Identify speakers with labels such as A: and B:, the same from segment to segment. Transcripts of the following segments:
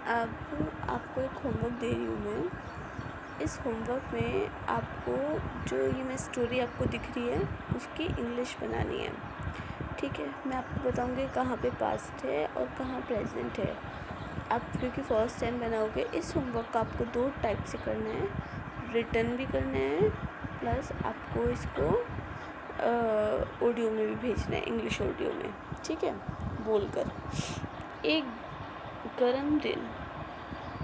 A: अब आपको एक होमवर्क दे रही हूँ मैं। इस होमवर्क में आपको जो ये मैं स्टोरी आपको दिख रही है उसकी इंग्लिश बनानी है, ठीक है। मैं आपको बताऊँगी कहाँ पे पास्ट है और कहाँ प्रेजेंट है। आप क्योंकि फर्स्ट टाइम बनाओगे, इस होमवर्क का आपको 2 टाइप से करना है, रिटन भी करना है प्लस आपको इसको ऑडियो में भी भेजना है, इंग्लिश ऑडियो में, ठीक है, बोलकर। एक गर्म दिन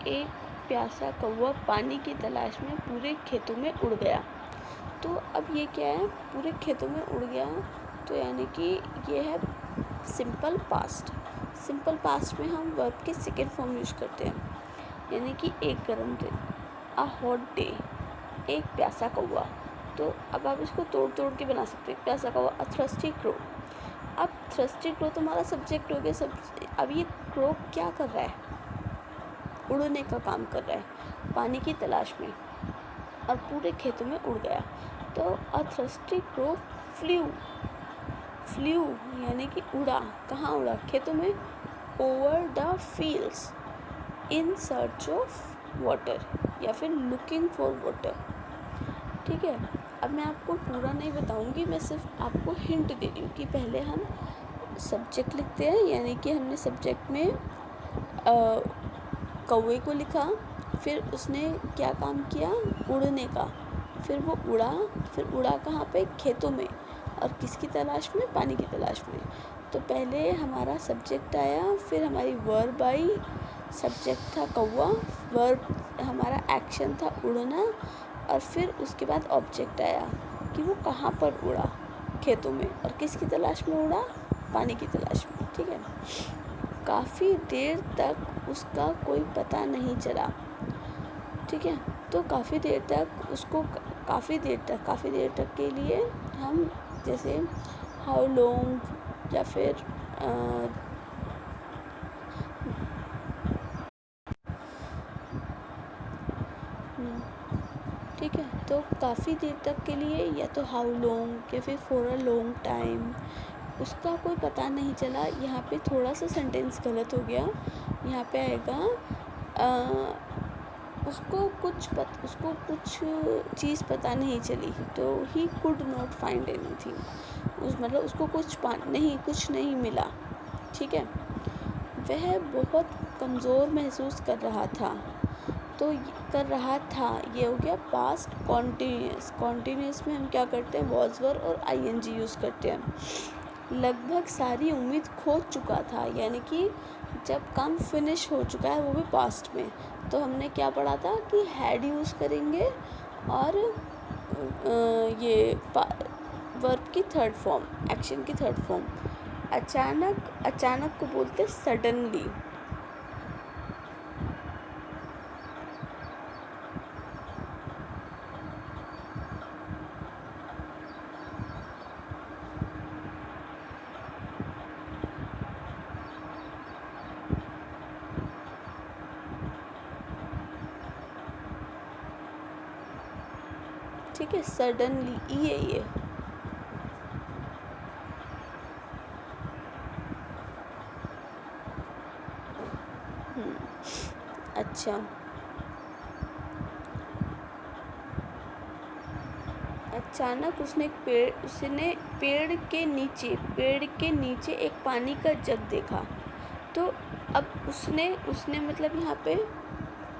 A: एक प्यासा कौवा पानी की तलाश में पूरे खेतों में उड़ गया। तो अब ये क्या है, पूरे खेतों में उड़ गया, तो यानी कि ये है सिंपल पास्ट। सिंपल पास्ट में हम वर्ब के सेकेंड फॉर्म यूज़ करते हैं, यानी कि एक गर्म दिन, अ हॉट डे, एक प्यासा कौवा। तो अब आप इसको तोड़ तोड़ के बना सकते हैं। प्यासा कौवा, अ थ्रस्टी क्रो। अब थ्रस्टी क्रो तुम्हारा सब्जेक्ट हो गया। अब ये क्रो क्या कर रहा है, उड़ने का काम कर रहा है पानी की तलाश में, और पूरे खेतों में उड़ गया। तो अ थ्रस्टी क्रो फ्ल्यू, फ्ल्यू यानी कि उड़ा। कहाँ उड़ा, खेतों में। Over the fields in search of water, या फिर लुकिंग फॉर वाटर, ठीक है। अब मैं आपको पूरा नहीं बताऊंगी, मैं सिर्फ आपको हिंट दे रही हूँ कि पहले हम सब्जेक्ट लिखते हैं, यानी कि हमने सब्जेक्ट में कौवे को लिखा, फिर उसने क्या काम किया, उड़ने का। फिर वो उड़ा, फिर उड़ा कहाँ पे, खेतों में, और किसकी तलाश में, पानी की तलाश में। तो पहले हमारा सब्जेक्ट आया, फिर हमारी वर्ब आई। सब्जेक्ट था कौवा, वर्ब हमारा एक्शन था उड़ना, और फिर उसके बाद ऑब्जेक्ट आया कि वो कहाँ पर उड़ा, खेतों में, और किसकी तलाश में उड़ा, पानी की तलाश में, ठीक है। काफ़ी देर तक उसका कोई पता नहीं चला, ठीक है। तो काफ़ी देर तक उसको, काफ़ी देर तक के लिए हम जैसे हाउ लॉन्ग, या फिर ठीक है। तो काफ़ी देर तक के लिए, या तो हाउ लॉन्ग, या फिर फॉर अ लॉन्ग टाइम, उसका कोई पता नहीं चला। यहाँ पे थोड़ा सा सेंटेंस गलत हो गया, यहाँ पे आएगा उसको कुछ चीज़ पता नहीं चली, तो he could not find anything, मतलब उसको कुछ नहीं मिला, ठीक है। वह बहुत कमज़ोर महसूस कर रहा था। तो ये हो गया पास्ट कॉन्टीन्यूस। कॉन्टीन्यूस में हम क्या करते हैं, वॉज वर और आईएनजी यूज़ करते हैं। लगभग सारी उम्मीद खो चुका था, यानी कि जब काम फिनिश हो चुका है, वो भी पास्ट में। तो हमने क्या पढ़ा था कि हैड यूज़ करेंगे, और ये वर्ब की थर्ड फॉर्म, एक्शन की थर्ड फॉर्म। अचानक को बोलते सडनली। ठीक है, सडनली ये अच्छा, अचानक उसने पेड़ के नीचे एक पानी का जग देखा। तो अब उसने मतलब यहाँ पे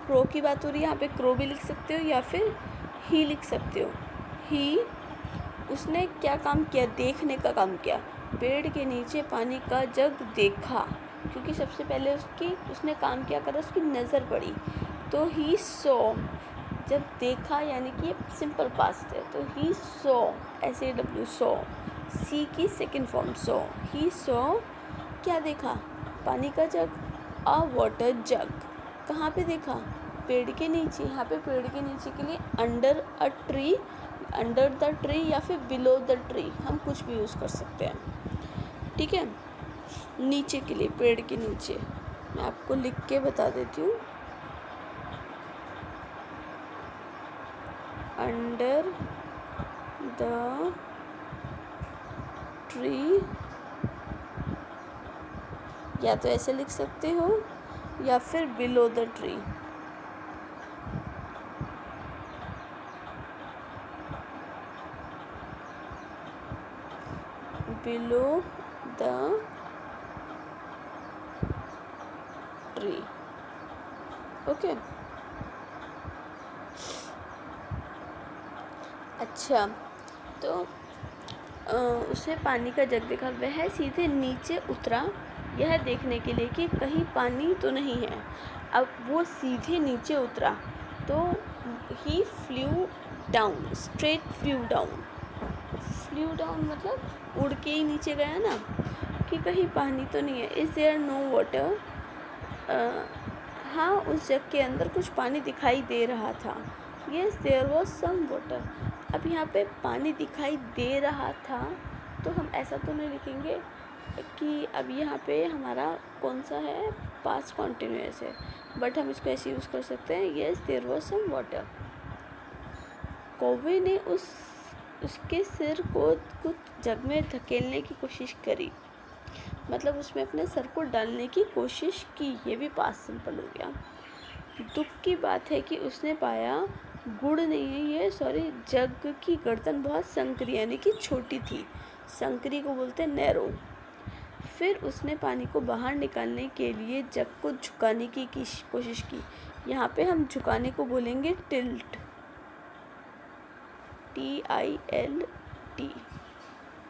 A: क्रो की बात हो रही है, यहाँ पे क्रो भी लिख सकते हो, या फिर ही लिख सकते हो। उसने क्या काम किया, देखने का काम किया। पेड़ के नीचे पानी का जग देखा, क्योंकि सबसे पहले उसने काम क्या करा, उसकी नज़र पड़ी। तो ही सॉ, जब देखा यानी कि सिंपल पास्ट है, तो ही सॉ, SAW, सॉ, सी की second form saw. He saw क्या देखा, पानी का जग, अ वाटर जग। कहाँ पे देखा, पेड़ के नीचे। यहाँ पे पेड़ के नीचे के लिए under a tree, under the tree, या फिर बिलो द ट्री, हम कुछ भी यूज़ कर सकते हैं, ठीक है। नीचे के लिए, पेड़ के नीचे, मैं आपको लिख के बता देती हूँ। अंडर द ट्री, या तो ऐसे लिख सकते हो, या फिर below the tree. Below the tree. Okay. अच्छा, तो उसने पानी का जग देखा, वह सीधे नीचे उतरा यह देखने के लिए कि कहीं पानी तो नहीं है। अब वो सीधे नीचे उतरा तो ही flew down, straight flew down मतलब उड़ के ही नीचे गया ना, कि कहीं पानी तो नहीं है। इज़ देयर नो वाटर, हाँ उस जग के अंदर कुछ पानी दिखाई दे रहा था। Yes there was some water. अब यहाँ पे पानी दिखाई दे रहा था, तो हम ऐसा तो नहीं लिखेंगे कि अब यहाँ पे हमारा कौन सा है, पास्ट कॉन्टिन्यूअस है, बट हम इसको ऐसे यूज़ कर सकते हैं, yes there was some water. कौवे ने उसके सिर को कुछ जग में धकेलने की कोशिश करी, मतलब उसमें अपने सर को डालने की कोशिश की। ये भी पास्ट सिंपल हो गया। दुख की बात है कि उसने पाया गुड़ नहीं है ये, सॉरी, जग की गर्दन बहुत संकरी यानी कि छोटी थी। संकरी को बोलते हैं नैरो। फिर उसने पानी को बाहर निकालने के लिए जग को झुकाने की कोशिश की। यहाँ पे हम झुकाने को बोलेंगे टिल्ट, TILT,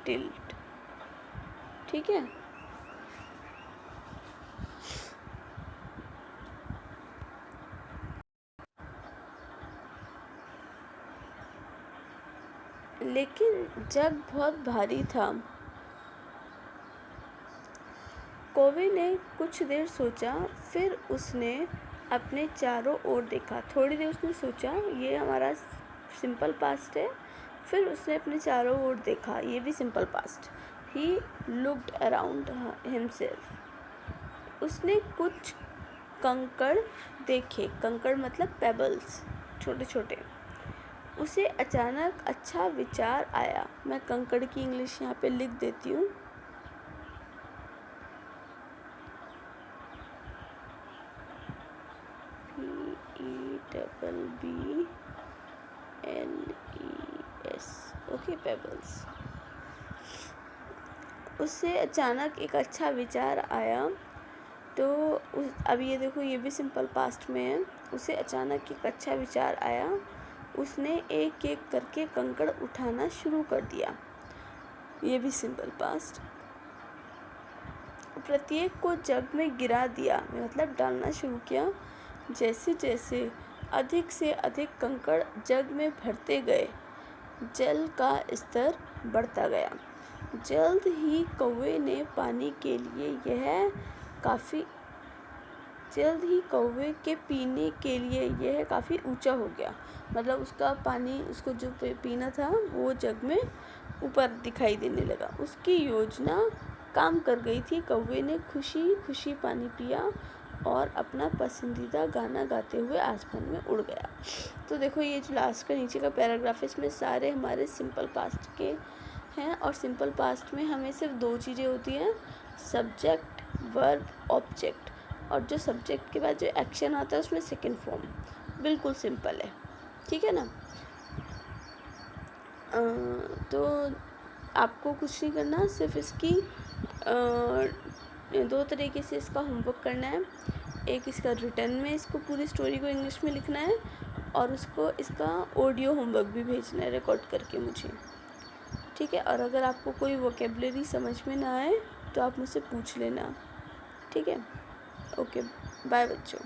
A: टिल्ट। ठीक है। लेकिन जग बहुत भारी था। कौवे ने कुछ देर सोचा, फिर उसने अपने चारों ओर देखा। थोड़ी देर उसने सोचा, ये हमारा सिंपल पास्ट है। फिर उसने अपने चारों ओर देखा, ये भी simple past. He looked around himself. उसने कुछ कंकड़ देखे। कंकड़ मतलब पेबल्स, छोटे छोटे। उसे अचानक अच्छा विचार आया। मैं कंकड़ की इंग्लिश यहाँ पे लिख देती हूँ। PEBBLES, okay, pebbles. उससे अचानक एक अच्छा विचार आया, तो अब ये देखो, ये भी सिंपल पास्ट में है। उसे अचानक एक अच्छा विचार आया, उसने एक एक करके कंकड़ उठाना शुरू कर दिया। ये भी सिंपल पास्ट। प्रत्येक को जग में गिरा दिया, मतलब डालना शुरू किया। जैसे जैसे अधिक से अधिक कंकड़ जग में भरते गए, जल का स्तर बढ़ता गया। जल्द ही कौवे ने पानी के लिए जल्द ही कौवे के पीने के लिए यह काफ़ी ऊंचा हो गया। मतलब उसका पानी, उसको जो पीना था वो जग में ऊपर दिखाई देने लगा। उसकी योजना काम कर गई थी। कौवे ने खुशी खुशी पानी पिया और अपना पसंदीदा गाना गाते हुए आसमान में उड़ गया। तो देखो, ये जो लास्ट का नीचे का पैराग्राफ है, इसमें सारे हमारे सिंपल पास्ट के हैं। और सिंपल पास्ट में हमें सिर्फ दो चीज़ें होती हैं, सब्जेक्ट, वर्ब, ऑब्जेक्ट। और जो सब्जेक्ट के बाद जो एक्शन आता है उसमें सेकंड फॉर्म। बिल्कुल सिंपल है, ठीक है ना। तो आपको कुछ नहीं करना, सिर्फ इसकी दो तरीके से इसका होमवर्क करना है। एक इसका रिटर्न में इसको पूरी स्टोरी को इंग्लिश में लिखना है, और उसको इसका ऑडियो होमवर्क भी भेजना है रिकॉर्ड करके मुझे, ठीक है। और अगर आपको कोई वोकेबलरी समझ में ना आए तो आप मुझसे पूछ लेना, ठीक है। ओके, बाय बच्चों।